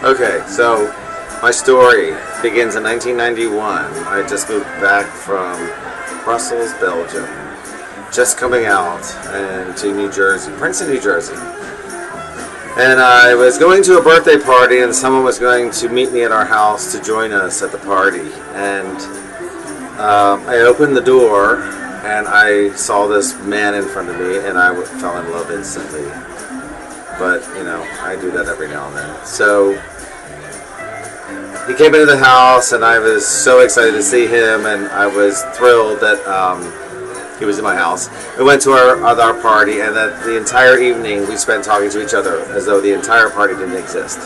Okay, so my story begins in 1991. I just moved back from Brussels, Belgium, just coming out to New Jersey, Princeton, New Jersey. And I was going to a birthday party, and someone was going to meet me at our house to join us at the party. And I opened the door, and I saw this man in front of me, and I fell in love instantly. But, you know, I do that every now and then. So he came into the house, and I was so excited to see him, and I was thrilled that he was in my house. We went to our party, and that the entire evening we spent talking to each other as though the entire party didn't exist.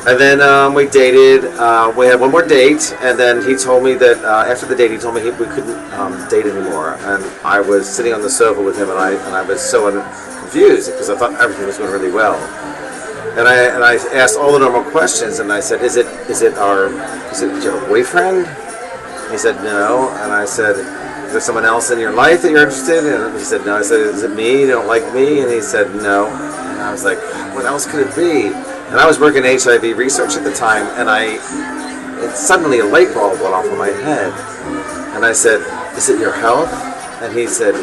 And then we dated. We had one more date, and then he told me that after the date, he told me we couldn't date anymore. And I was sitting on the sofa with him, and I was so confused because I thought everything was going really well. And I asked all the normal questions, and I said, "Is it your boyfriend?" He said, "No." And I said, "Is there someone else in your life that you're interested in?" And he said, "No." I said, "Is it me? You don't like me?" And he said, "No." And I was like, "What else could it be?" And I was working HIV research at the time, and suddenly a light bulb went off in my head. And I said, "Is it your health?" And he said,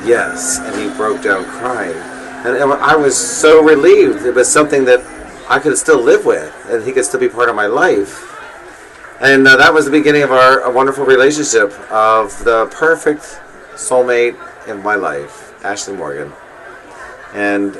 "Yes." And he broke down crying. And I was so relieved. It was something that I could still live with, and he could still be part of my life. And that was the beginning of our wonderful relationship, of the perfect soulmate in my life, Ashley Morgan. And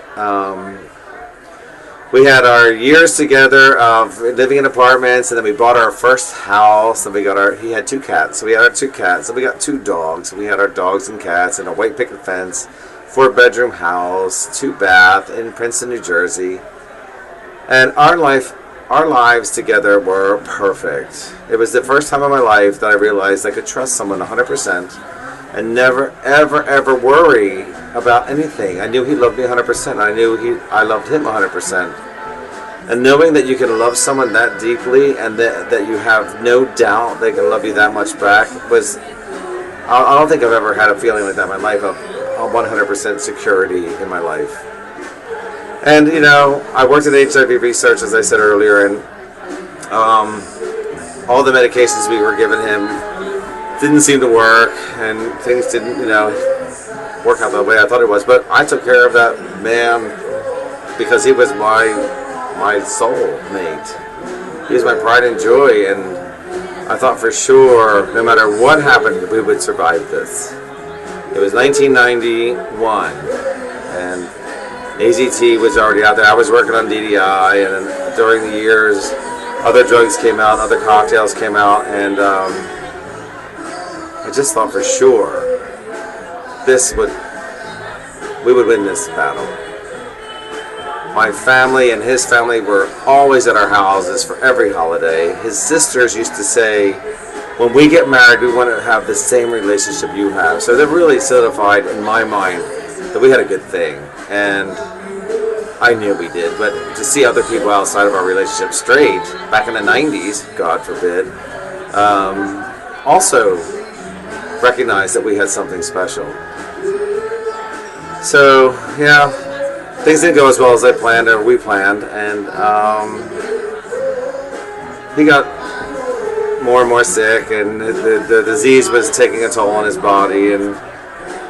we had our years together of living in apartments, and then we bought our first house, and he had 2 cats, so we had our 2 cats, and we got 2 dogs, and we had our dogs and cats, and a white picket fence, 4-bedroom house, 2-bath in Princeton, New Jersey. And our lives together were perfect. It was the first time in my life that I realized I could trust someone 100% and never, ever, ever worry about anything. I knew he loved me 100%. I knew I loved him 100%. And knowing that you can love someone that deeply, and that you have no doubt they can love you that much back, was, I don't think I've ever had a feeling like that in my life, of 100% security in my life. And, you know, I worked in HIV research, as I said earlier, and all the medications we were giving him didn't seem to work, and things didn't, you know, work out the way I thought it was. But I took care of that man because he was my soul mate. He was my pride and joy, and I thought for sure, no matter what happened, we would survive this. It was 1991, and AZT was already out there. I was working on DDI, and then during the years, other drugs came out, other cocktails came out, and I just thought for sure we would win this battle. My family and his family were always at our houses for every holiday. His sisters used to say, "When we get married, we want to have the same relationship you have." So that really solidified in my mind that we had a good thing. And I knew we did, but to see other people outside of our relationship straight, back in the 90s, God forbid, also recognize that we had something special. So, yeah, things didn't go as well as I planned, or we planned, and he got more and more sick, and the disease was taking a toll on his body, and,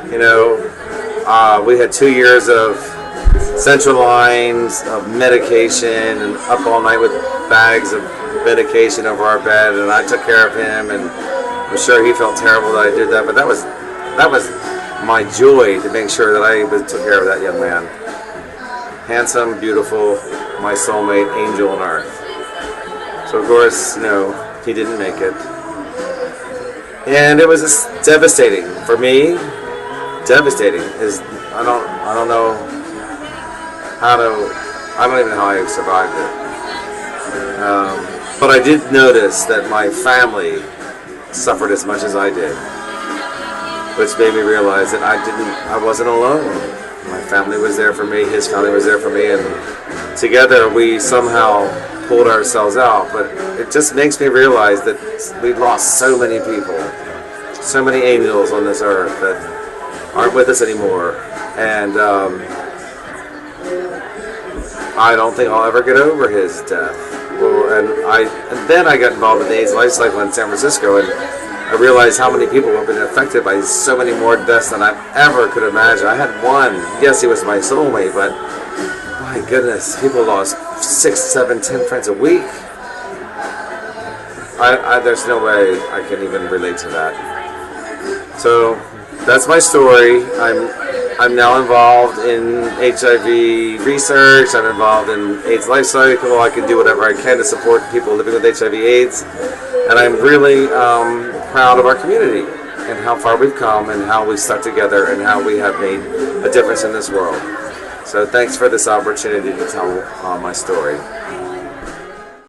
you know, we had 2 years of central lines of medication, and up all night with bags of medication over our bed, and I took care of him, and I'm sure he felt terrible that I did that, but that was my joy, to make sure that I took care of that young man. Handsome, beautiful, my soulmate, angel on earth. So of course, you know, he didn't make it, and it was just devastating for me. Devastating is I don't know how to. I don't even know how I survived it. But I did notice that my family suffered as much as I did, which made me realize that I wasn't alone. My family was there for me, his family was there for me, and together we somehow pulled ourselves out. But it just makes me realize that we've lost so many people, so many angels on this earth that aren't with us anymore. And I don't think I'll ever get over his death. Well, and then I got involved in the AIDS life cycle in San Francisco, and I realized how many people have been affected by so many more deaths than I ever could imagine. I had one. Yes, he was my soulmate, but my goodness, people lost 6, 7, 10 friends a week. There's no way I can even relate to that. So that's my story. I'm now involved in HIV research. I'm involved in AIDS life cycle. I can do whatever I can to support people living with HIV/AIDS, and I'm really proud of our community and how far we've come and how we've stuck together and how we have made a difference in this world. So thanks for this opportunity to tell my story.